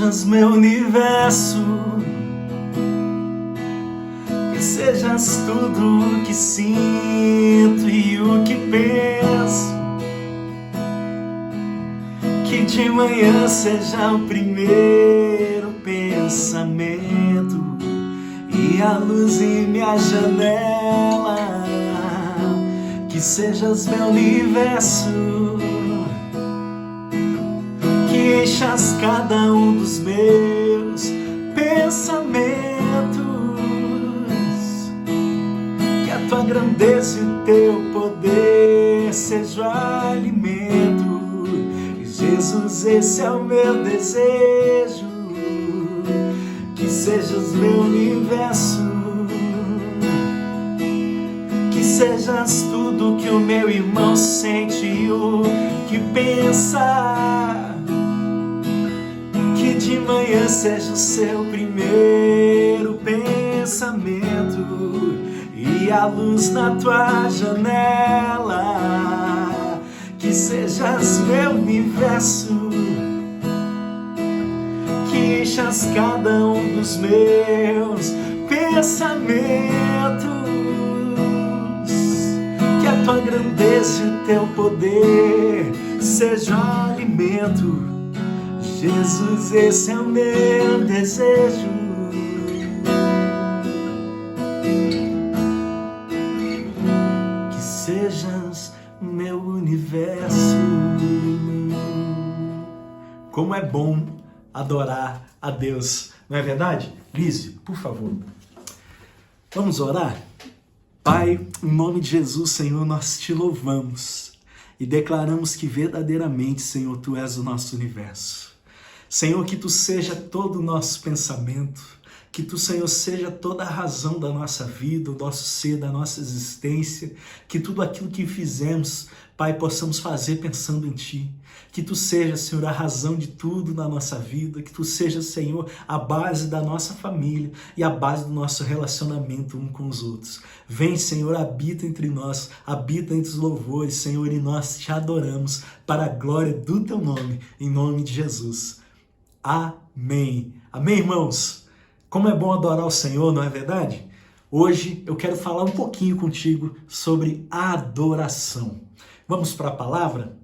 sejas meu universo, que sejas tudo o que sinto e o que penso, que de manhã seja o primeiro pensamento e a luz em minha janela, que sejas meu universo, que enchas cada um dos meus pensamentos, que a tua grandeza e o teu poder seja o alimento. Jesus, esse é o meu desejo, que sejas meu universo, que sejas tudo que o meu irmão sente e o que pensa, que de manhã seja o seu primeiro pensamento e a luz na tua janela, que sejas meu universo, que enchas cada um dos meus pensamentos, que a tua grandeza e o teu poder seja o alimento. Jesus, esse é o meu desejo, que sejas meu universo. Como é bom adorar a Deus, não é verdade? Lise, por favor, vamos orar? Pai, em nome de Jesus, Senhor, nós te louvamos e declaramos que verdadeiramente, Senhor, Tu és o nosso universo. Senhor, que Tu seja todo o nosso pensamento, que Tu, Senhor, seja toda a razão da nossa vida, o nosso ser, da nossa existência, que tudo aquilo que fizemos, Pai, possamos fazer pensando em Ti, que Tu seja, Senhor, a razão de tudo na nossa vida, que Tu seja, Senhor, a base da nossa família e a base do nosso relacionamento um com os outros. Vem, Senhor, habita entre nós, habita entre os louvores, Senhor, e nós Te adoramos para a glória do Teu nome, em nome de Jesus. Amém. Amém, irmãos? Como é bom adorar o Senhor, não é verdade? Hoje eu quero falar um pouquinho contigo sobre adoração. Vamos para a palavra?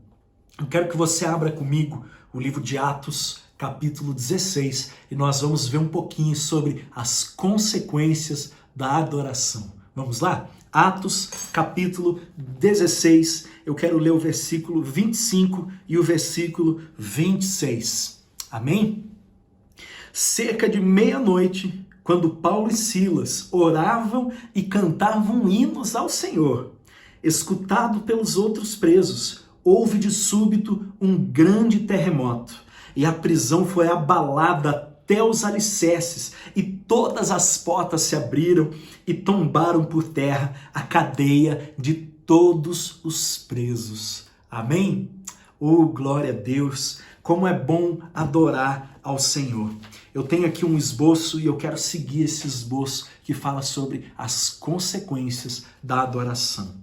Eu quero que você abra comigo o livro de Atos, capítulo 16, e nós vamos ver um pouquinho sobre as consequências da adoração. Vamos lá? Atos, capítulo 16, eu quero ler o versículo 25 e o versículo 26. Amém? Cerca de meia-noite, quando Paulo e Silas oravam e cantavam hinos ao Senhor, escutado pelos outros presos, houve de súbito um grande terremoto, e a prisão foi abalada até os alicerces, e todas as portas se abriram e tombaram por terra a cadeia de todos os presos. Amém? Oh, glória a Deus! Como é bom adorar ao Senhor. Eu tenho aqui um esboço e eu quero seguir esse esboço que fala sobre as consequências da adoração.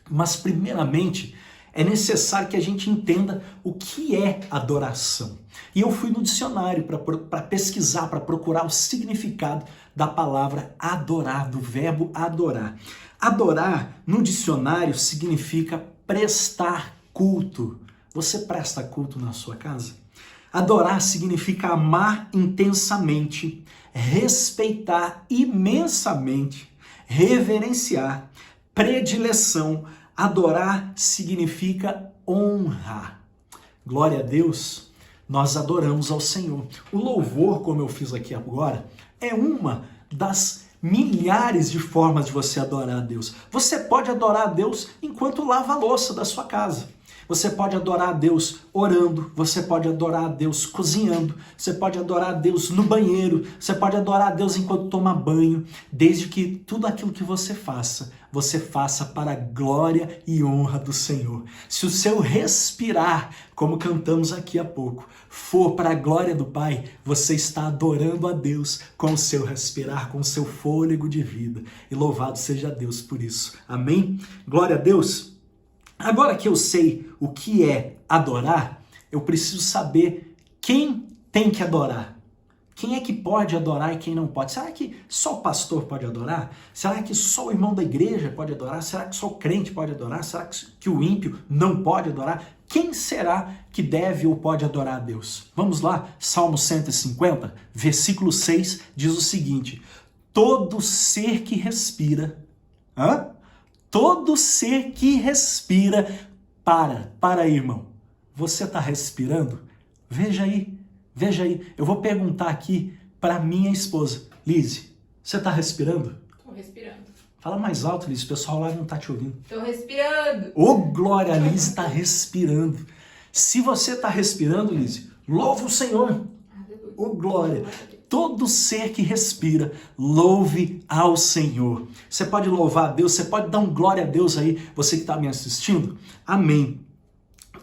Mas, primeiramente, é necessário que a gente entenda o que é adoração. E eu fui no dicionário para pesquisar, para procurar o significado da palavra adorar, do verbo adorar. Adorar, no dicionário, significa prestar culto. Você presta culto na sua casa? Adorar significa amar intensamente, respeitar imensamente, reverenciar, predileção. Adorar significa honrar. Glória a Deus, nós adoramos ao Senhor. O louvor, como eu fiz aqui agora, é uma das milhares de formas de você adorar a Deus. Você pode adorar a Deus enquanto lava a louça da sua casa. Você pode adorar a Deus orando, você pode adorar a Deus cozinhando, você pode adorar a Deus no banheiro, você pode adorar a Deus enquanto toma banho, desde que tudo aquilo que você faça para a glória e honra do Senhor. Se o seu respirar, como cantamos aqui há pouco, for para a glória do Pai, você está adorando a Deus com o seu respirar, com o seu fôlego de vida. E louvado seja Deus por isso. Amém? Glória a Deus. Agora que eu sei o que é adorar, eu preciso saber quem tem que adorar? Quem é que pode adorar e quem não pode? Será que só o pastor pode adorar? Será que só o irmão da igreja pode adorar? Será que só o crente pode adorar? Será que o ímpio não pode adorar? Quem será que deve ou pode adorar a Deus? Vamos lá, Salmo 150, versículo 6, diz o seguinte: todo ser que respira, todo ser que respira, para aí, irmão. Você está respirando? Veja aí. Eu vou perguntar aqui para minha esposa. Lise, você está respirando? Estou respirando. Fala mais alto, Lise, o pessoal lá não está te ouvindo. Estou respirando. Ô, glória, a Lise está respirando. Se você está respirando, Lise, louva o Senhor. Ô, glória. Todo ser que respira, louve ao Senhor. Você pode louvar a Deus, você pode dar um glória a Deus aí, você que está me assistindo? Amém.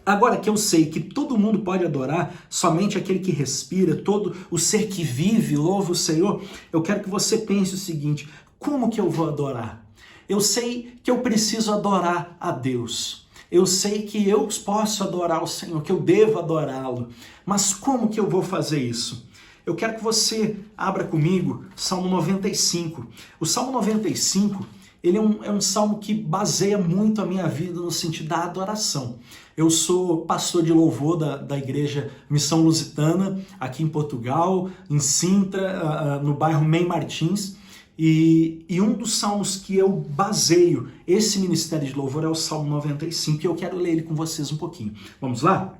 Agora que eu sei que todo mundo pode adorar, somente aquele que respira, todo o ser que vive, louva o Senhor, eu quero que você pense o seguinte: como que eu vou adorar? Eu sei que eu preciso adorar a Deus. Eu sei que eu posso adorar o Senhor, que eu devo adorá-lo. Mas como que eu vou fazer isso? Eu quero que você abra comigo Salmo 95. O Salmo 95, ele é um salmo que baseia muito a minha vida no sentido da adoração. Eu sou pastor de louvor da igreja Missão Lusitana, aqui em Portugal, em Sintra, no bairro Mem Martins. E um dos salmos que eu baseio esse ministério de louvor é o Salmo 95, e eu quero ler ele com vocês um pouquinho. Vamos lá?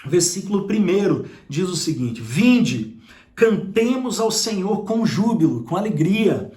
Versículo 1 diz o seguinte: vinde, cantemos ao Senhor com júbilo, com alegria.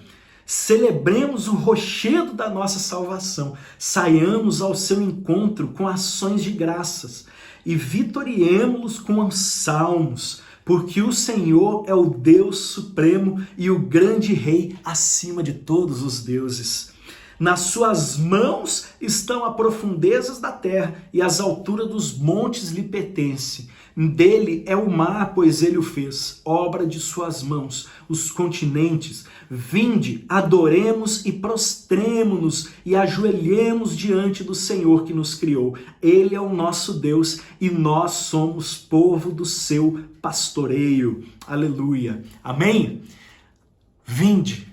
Celebremos o rochedo da nossa salvação, saiamos ao seu encontro com ações de graças e vitoriemos-los com salmos, porque o Senhor é o Deus supremo e o grande Rei acima de todos os deuses. Nas suas mãos estão as profundezas da terra e as alturas dos montes lhe pertencem. Dele é o mar, pois ele o fez, obra de suas mãos, os continentes. Vinde, adoremos e prostremo-nos e ajoelhemos diante do Senhor que nos criou. Ele é o nosso Deus e nós somos povo do seu pastoreio. Aleluia. Amém? Vinde,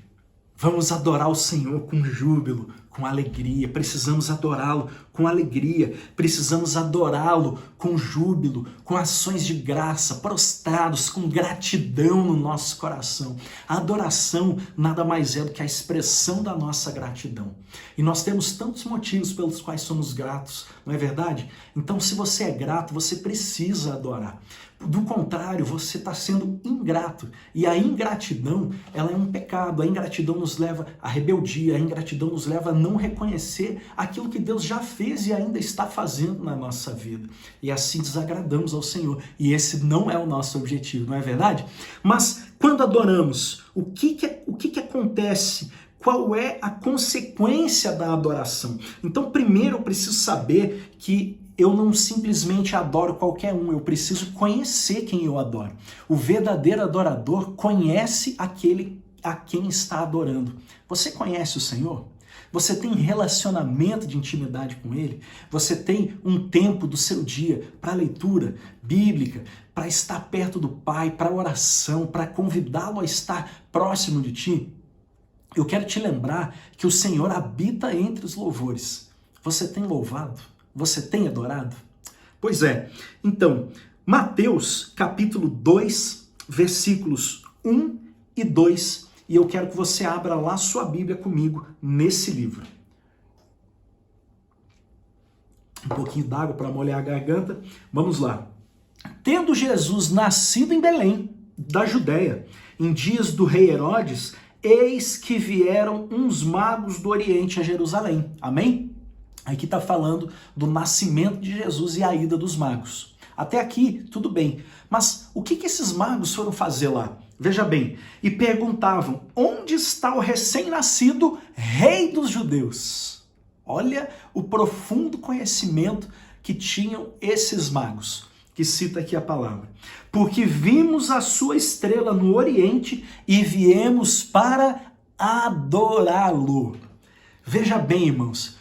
vamos adorar o Senhor com júbilo, com alegria. Precisamos adorá-lo com alegria, precisamos adorá-lo com júbilo, com ações de graça, prostrados, com gratidão no nosso coração. A adoração nada mais é do que a expressão da nossa gratidão. E nós temos tantos motivos pelos quais somos gratos, não é verdade? Então, se você é grato, você precisa adorar. Do contrário, você está sendo ingrato. E a ingratidão, ela é um pecado. A ingratidão nos leva à rebeldia, a ingratidão nos leva a não reconhecer aquilo que Deus já fez e ainda está fazendo na nossa vida. E assim desagradamos ao Senhor. E esse não é o nosso objetivo, não é verdade? Mas quando adoramos, o que acontece? Qual é a consequência da adoração? Então, primeiro eu preciso saber que eu não simplesmente adoro qualquer um, eu preciso conhecer quem eu adoro. O verdadeiro adorador conhece aquele a quem está adorando. Você conhece o Senhor? Você tem relacionamento de intimidade com Ele? Você tem um tempo do seu dia para leitura bíblica, para estar perto do Pai, para oração, para convidá-lo a estar próximo de ti? Eu quero te lembrar que o Senhor habita entre os louvores. Você tem louvado? Você tem adorado? Pois é. Então, Mateus capítulo 2, versículos 1 e 2, e eu quero que você abra lá sua Bíblia comigo nesse livro. Um pouquinho d'água para molhar a garganta. Vamos lá. Tendo Jesus nascido em Belém, da Judéia, em dias do rei Herodes, eis que vieram uns magos do Oriente a Jerusalém. Amém? Aqui está falando do nascimento de Jesus e a ida dos magos. Até aqui, tudo bem. Mas o que esses magos foram fazer lá? Veja bem, e perguntavam, onde está o recém-nascido rei dos judeus? Olha o profundo conhecimento que tinham esses magos, que cita aqui a palavra. Porque vimos a sua estrela no Oriente e viemos para adorá-lo. Veja bem, irmãos,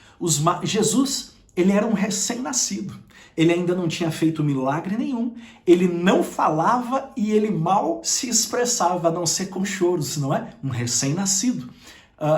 Jesus, ele era um recém-nascido. ele ainda não tinha feito milagre nenhum, ele não falava e ele mal se expressava, a não ser com choros, não é? Um recém-nascido.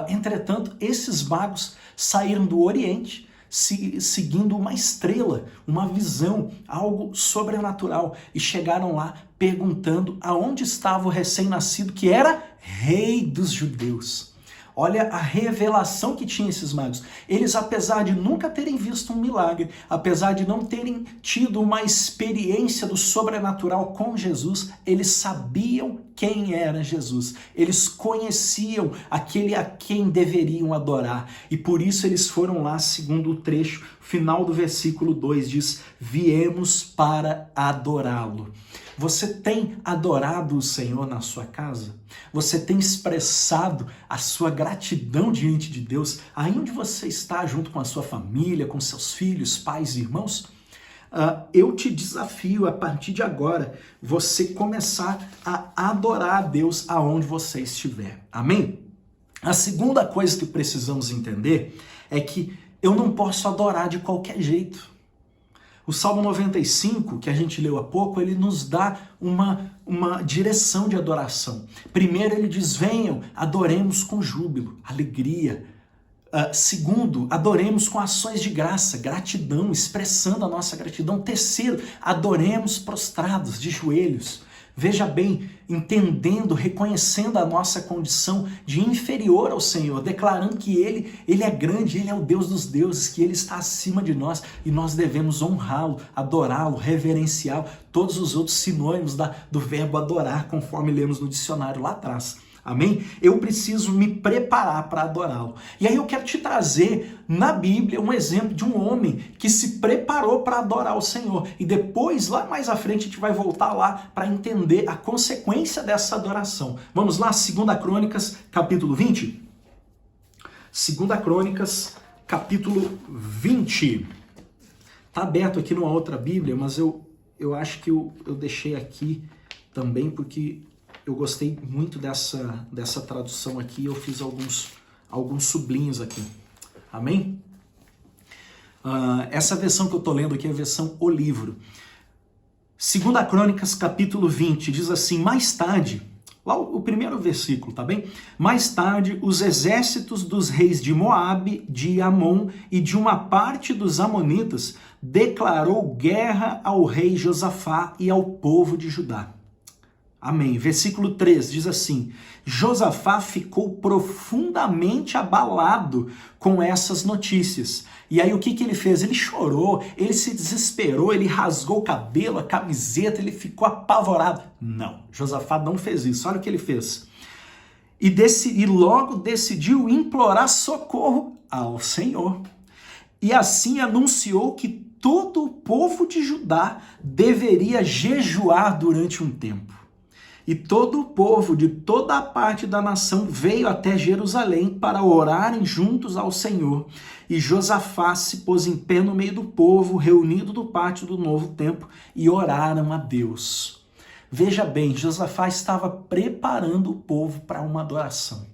Entretanto, esses magos saíram do Oriente, seguindo uma estrela, uma visão, algo sobrenatural, e chegaram lá perguntando aonde estava o recém-nascido que era rei dos judeus. Olha a revelação que tinha esses magos. Eles, apesar de nunca terem visto um milagre, apesar de não terem tido uma experiência do sobrenatural com Jesus, eles sabiam quem era Jesus. Eles conheciam aquele a quem deveriam adorar. E por isso eles foram lá, segundo o trecho, final do versículo 2 diz: viemos para adorá-lo. Você tem adorado o Senhor na sua casa? Você tem expressado a sua gratidão diante de Deus, aí onde você está, junto com a sua família, com seus filhos, pais e irmãos? Eu te desafio a partir de agora, você começar a adorar a Deus aonde você estiver. Amém? A segunda coisa que precisamos entender é que eu não posso adorar de qualquer jeito. O Salmo 95, que a gente leu há pouco, ele nos dá uma direção de adoração. Primeiro ele diz: venham, adoremos com júbilo, alegria. Segundo, adoremos com ações de graça, gratidão, expressando a nossa gratidão. Terceiro, adoremos prostrados, de joelhos. Veja bem, entendendo, reconhecendo a nossa condição de inferior ao Senhor, declarando que Ele é grande, Ele é o Deus dos deuses, que Ele está acima de nós e nós devemos honrá-lo, adorá-lo, reverenciá-lo, todos os outros sinônimos do verbo adorar, conforme lemos no dicionário lá atrás. Amém? Eu preciso me preparar para adorá-lo. E aí eu quero te trazer na Bíblia um exemplo de um homem que se preparou para adorar o Senhor. E depois, lá mais à frente, a gente vai voltar lá para entender a consequência dessa adoração. Vamos lá, 2 Crônicas, capítulo 20? 2 Crônicas, capítulo 20. Está aberto aqui numa outra Bíblia, mas eu acho que eu deixei aqui também porque eu gostei muito dessa tradução aqui, eu fiz alguns sublinhos aqui. Amém? Essa versão que eu estou lendo aqui é a versão O Livro. 2 Crônicas, capítulo 20, diz assim: mais tarde, lá o primeiro versículo, tá bem? Mais tarde, os exércitos dos reis de Moabe, de Amon e de uma parte dos amonitas declarou guerra ao rei Josafá e ao povo de Judá. Amém. Versículo 3 diz assim: Josafá ficou profundamente abalado com essas notícias. E aí o que ele fez? Ele chorou, ele se desesperou, ele rasgou o cabelo, a camiseta, ele ficou apavorado. Não, Josafá não fez isso. Olha o que ele fez. E logo decidiu implorar socorro ao Senhor. E assim anunciou que todo o povo de Judá deveria jejuar durante um tempo. E todo o povo de toda a parte da nação veio até Jerusalém para orarem juntos ao Senhor. E Josafá se pôs em pé no meio do povo, reunido do pátio do novo templo, e oraram a Deus. Veja bem, Josafá estava preparando o povo para uma adoração.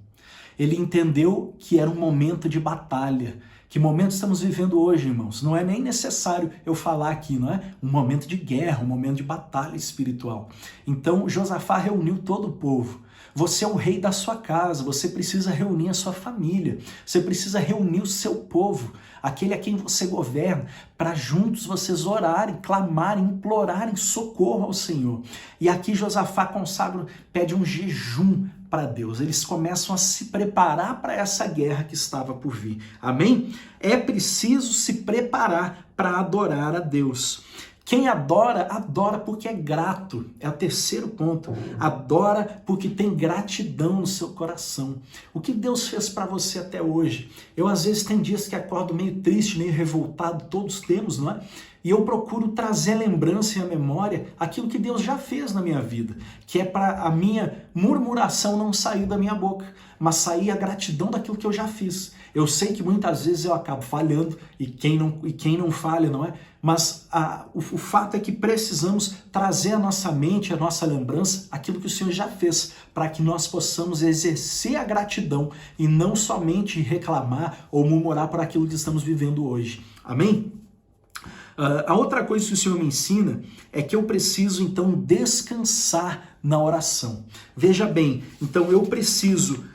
Ele entendeu que era um momento de batalha. Que momento estamos vivendo hoje, irmãos? Não é nem necessário eu falar aqui, não é? Um momento de guerra, um momento de batalha espiritual. Então, Josafá reuniu todo o povo. Você é o rei da sua casa, você precisa reunir a sua família, você precisa reunir o seu povo, aquele a quem você governa, para juntos vocês orarem, clamarem, implorarem socorro ao Senhor. E aqui Josafá pede um jejum para Deus. Eles começam a se preparar para essa guerra que estava por vir. Amém? É preciso se preparar para adorar a Deus. Quem adora, adora porque é grato. É o terceiro ponto. Adora porque tem gratidão no seu coração. O que Deus fez para você até hoje? Eu, às vezes, tem dias que acordo meio triste, meio revoltado. Todos temos, não é? E eu procuro trazer lembrança e a memória aquilo que Deus já fez na minha vida, que é para a minha murmuração não sair da minha boca, mas sair a gratidão daquilo que eu já fiz. Eu sei que muitas vezes eu acabo falhando, e quem não falha, não é? Mas o fato é que precisamos trazer à nossa mente, à nossa lembrança, aquilo que o Senhor já fez, para que nós possamos exercer a gratidão e não somente reclamar ou murmurar por aquilo que estamos vivendo hoje. Amém? A outra coisa que o Senhor me ensina é que eu preciso, então, descansar na oração. Veja bem, então eu preciso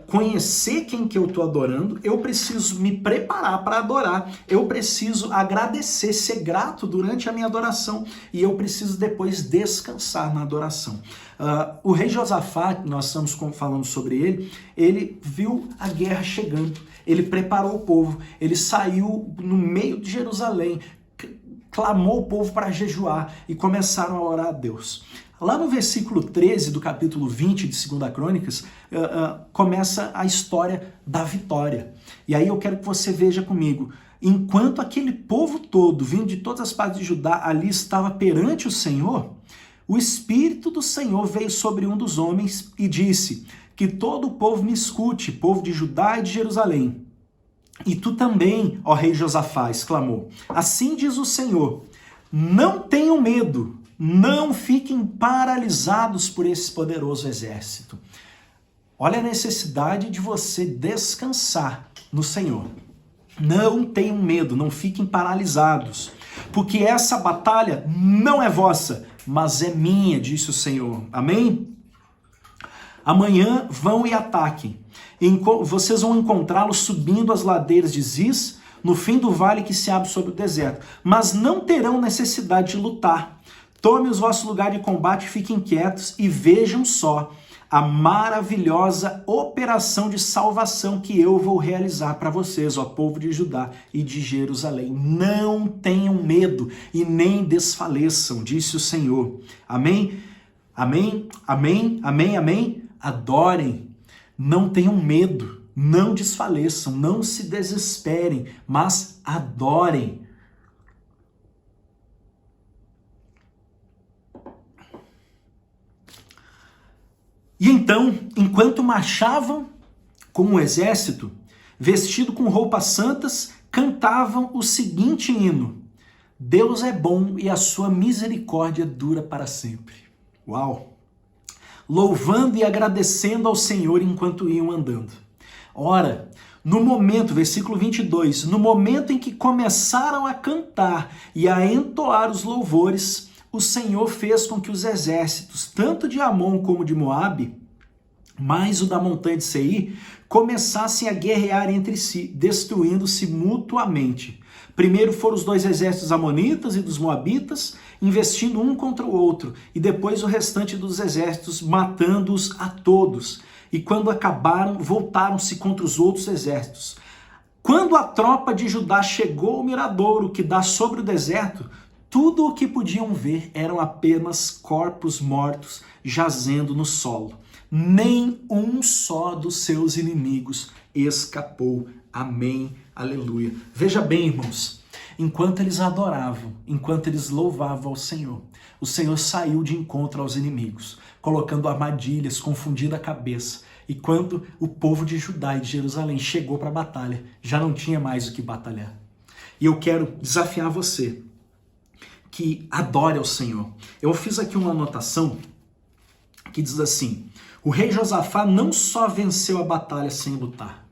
conhecer quem que eu estou adorando, eu preciso me preparar para adorar, eu preciso agradecer, ser grato durante a minha adoração e eu preciso depois descansar na adoração. O rei Josafá, nós estamos falando sobre ele viu a guerra chegando, ele preparou o povo, ele saiu no meio de Jerusalém, clamou o povo para jejuar e começaram a orar a Deus. Lá no versículo 13 do capítulo 20 de 2 Crônicas, começa a história da vitória. E aí eu quero que você veja comigo, enquanto aquele povo todo, vindo de todas as partes de Judá, ali estava perante o Senhor, o Espírito do Senhor veio sobre um dos homens e disse, que todo o povo me escute, povo de Judá e de Jerusalém. E tu também, ó rei Josafá, exclamou, assim diz o Senhor, não tenham medo, não fiquem paralisados por esse poderoso exército. Olha a necessidade de você descansar no Senhor. Não tenham medo, não fiquem paralisados, porque essa batalha não é vossa, mas é minha, disse o Senhor. Amém? Amanhã vão e ataquem. Vocês vão encontrá-los subindo as ladeiras de Ziz, no fim do vale que se abre sobre o deserto. Mas não terão necessidade de lutar. Tomem os vossos lugares de combate, fiquem quietos e vejam só a maravilhosa operação de salvação que eu vou realizar para vocês, ó povo de Judá e de Jerusalém. Não tenham medo e nem desfaleçam, disse o Senhor. Amém? Amém? Amém? Amém? Amém? Adorem, não tenham medo, não desfaleçam, não se desesperem, mas adorem. E então, enquanto marchavam com o exército, vestido com roupas santas, cantavam o seguinte hino: Deus é bom e a sua misericórdia dura para sempre. Uau! Louvando e agradecendo ao Senhor enquanto iam andando. Ora, no momento, versículo 22, no momento em que começaram a cantar e a entoar os louvores, o Senhor fez com que os exércitos, tanto de Amon como de Moabe, mais o da montanha de Seir, começassem a guerrear entre si, destruindo-se mutuamente. Primeiro foram os dois exércitos amonitas e dos moabitas, investindo um contra o outro, e depois o restante dos exércitos, matando-os a todos. E quando acabaram, voltaram-se contra os outros exércitos. Quando a tropa de Judá chegou ao miradouro que dá sobre o deserto, tudo o que podiam ver eram apenas corpos mortos jazendo no solo. Nem um só dos seus inimigos escapou. Amém, aleluia. Veja bem, irmãos, enquanto eles adoravam, enquanto eles louvavam ao Senhor, o Senhor saiu de encontro aos inimigos, colocando armadilhas, confundindo a cabeça. E quando o povo de Judá e de Jerusalém chegou para a batalha, já não tinha mais o que batalhar. E eu quero desafiar você que adore ao Senhor. Eu fiz aqui uma anotação que diz assim: o rei Josafá não só venceu a batalha sem lutar.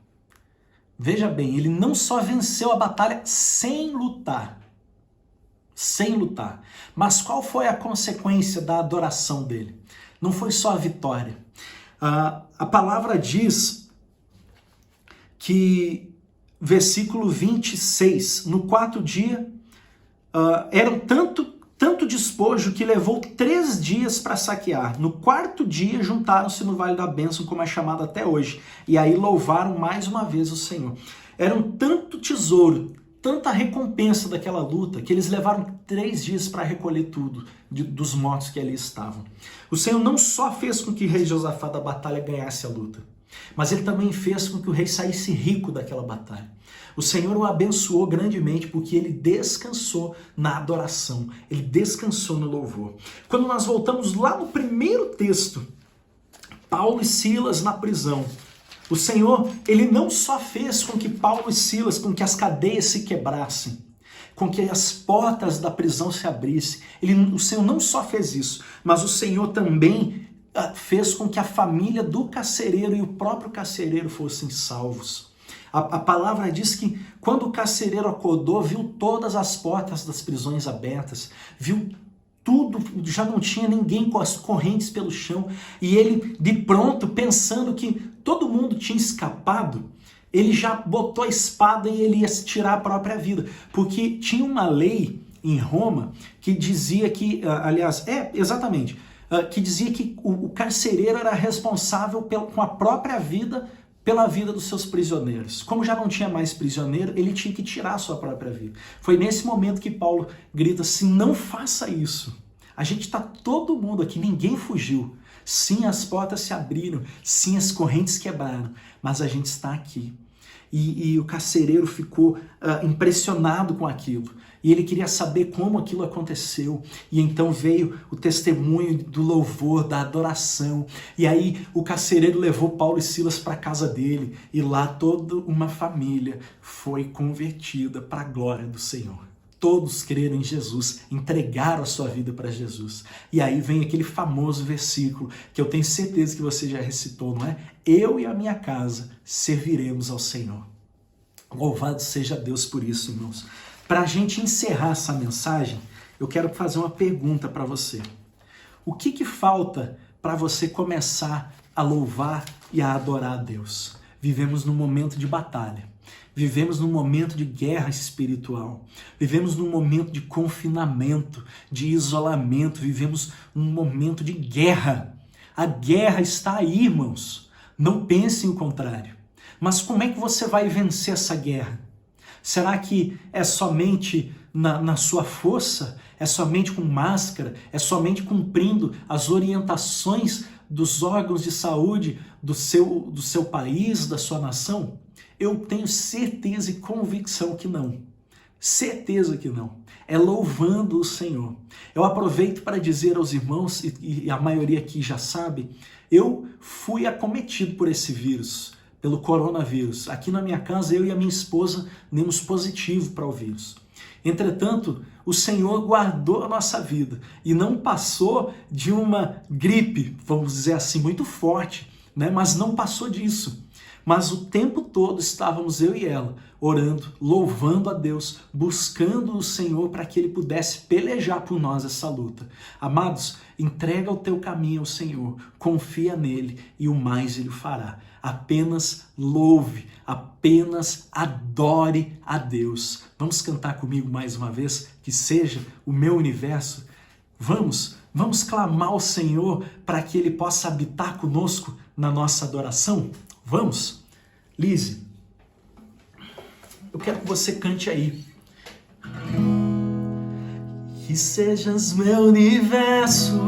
Veja bem, ele não só venceu a batalha sem lutar. Sem lutar. Mas qual foi a consequência da adoração dele? Não foi só a vitória. A palavra diz que, versículo 26, no quarto dia, eram tanto despojo que levou 3 dias para saquear. No quarto dia juntaram-se no Vale da Bênção, como é chamado até hoje, e aí louvaram mais uma vez o Senhor. Era tanto tesouro, tanta recompensa daquela luta, que eles levaram 3 dias para recolher tudo dos mortos que ali estavam. O Senhor não só fez com que o rei Josafá da batalha ganhasse a luta, mas ele também fez com que o rei saísse rico daquela batalha. O Senhor o abençoou grandemente porque ele descansou na adoração, ele descansou no louvor. Quando nós voltamos lá no primeiro texto, Paulo e Silas na prisão, o Senhor, ele não só fez com que Paulo e Silas, com que as cadeias se quebrassem, com que as portas da prisão se abrissem, o Senhor não só fez isso, mas o Senhor também fez com que a família do carcereiro e o próprio carcereiro fossem salvos. A palavra diz que quando o carcereiro acordou, viu todas as portas das prisões abertas, viu tudo, já não tinha ninguém com as correntes pelo chão, e ele, de pronto, pensando que todo mundo tinha escapado, ele já botou a espada e ele ia tirar a própria vida, porque tinha uma lei em Roma que dizia que, que dizia que o carcereiro era responsável com a própria vida, pela vida dos seus prisioneiros. Como já não tinha mais prisioneiro, ele tinha que tirar a sua própria vida. Foi nesse momento que Paulo grita assim, não faça isso. A gente está todo mundo aqui, ninguém fugiu. Sim, as portas se abriram, sim, as correntes quebraram, mas a gente está aqui. E o carcereiro ficou impressionado com aquilo. E ele queria saber como aquilo aconteceu. E então veio o testemunho do louvor, da adoração. E aí o carcereiro levou Paulo e Silas para a casa dele. E lá toda uma família foi convertida para a glória do Senhor. Todos creram em Jesus, entregaram a sua vida para Jesus. E aí vem aquele famoso versículo que eu tenho certeza que você já recitou, não é? Eu e a minha casa serviremos ao Senhor. Louvado seja Deus por isso, irmãos. Para a gente encerrar essa mensagem, eu quero fazer uma pergunta para você. O que falta para você começar a louvar e a adorar a Deus? Vivemos num momento de batalha. Vivemos num momento de guerra espiritual, vivemos num momento de confinamento, de isolamento, vivemos num momento de guerra. A guerra está aí, irmãos. Não pensem o contrário. Mas como é que você vai vencer essa guerra? Será que é somente na sua força? É somente com máscara? É somente cumprindo as orientações dos órgãos de saúde do seu país, da sua nação? Eu tenho certeza e convicção que não. Certeza que não. É louvando o Senhor. Eu aproveito para dizer aos irmãos, e a maioria aqui já sabe, eu fui acometido por esse vírus, pelo coronavírus. Aqui na minha casa, eu e a minha esposa demos positivo para o vírus. Entretanto, o Senhor guardou a nossa vida e não passou de uma gripe, vamos dizer assim, muito forte, né? Mas não passou disso. Mas o tempo todo estávamos eu e ela orando, louvando a Deus, buscando o Senhor para que Ele pudesse pelejar por nós essa luta. Amados, entrega o teu caminho ao Senhor, confia nele e o mais Ele fará. Apenas louve, apenas adore a Deus. Vamos cantar comigo mais uma vez, que seja o meu universo? Vamos clamar ao Senhor para que Ele possa habitar conosco na nossa adoração? Vamos? Lise, eu quero que você cante aí. Que sejas meu universo,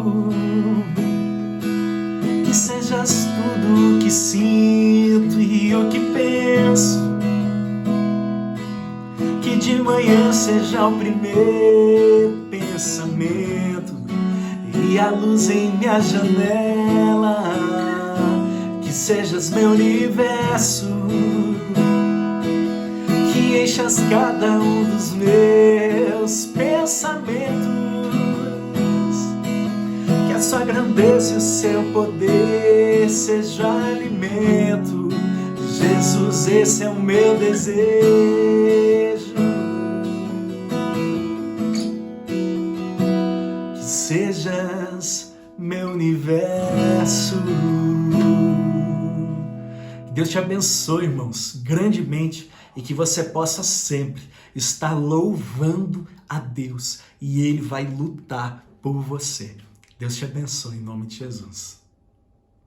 que sejas tudo o que sinto e o que penso, que de manhã seja o primeiro pensamento e a luz em minha janela. Que sejas meu universo, que enchas cada um dos meus pensamentos, que a sua grandeza e o seu poder seja alimento. Jesus, esse é o meu desejo. Que sejas meu universo. Deus te abençoe, irmãos, grandemente, e que você possa sempre estar louvando a Deus e Ele vai lutar por você. Deus te abençoe em nome de Jesus.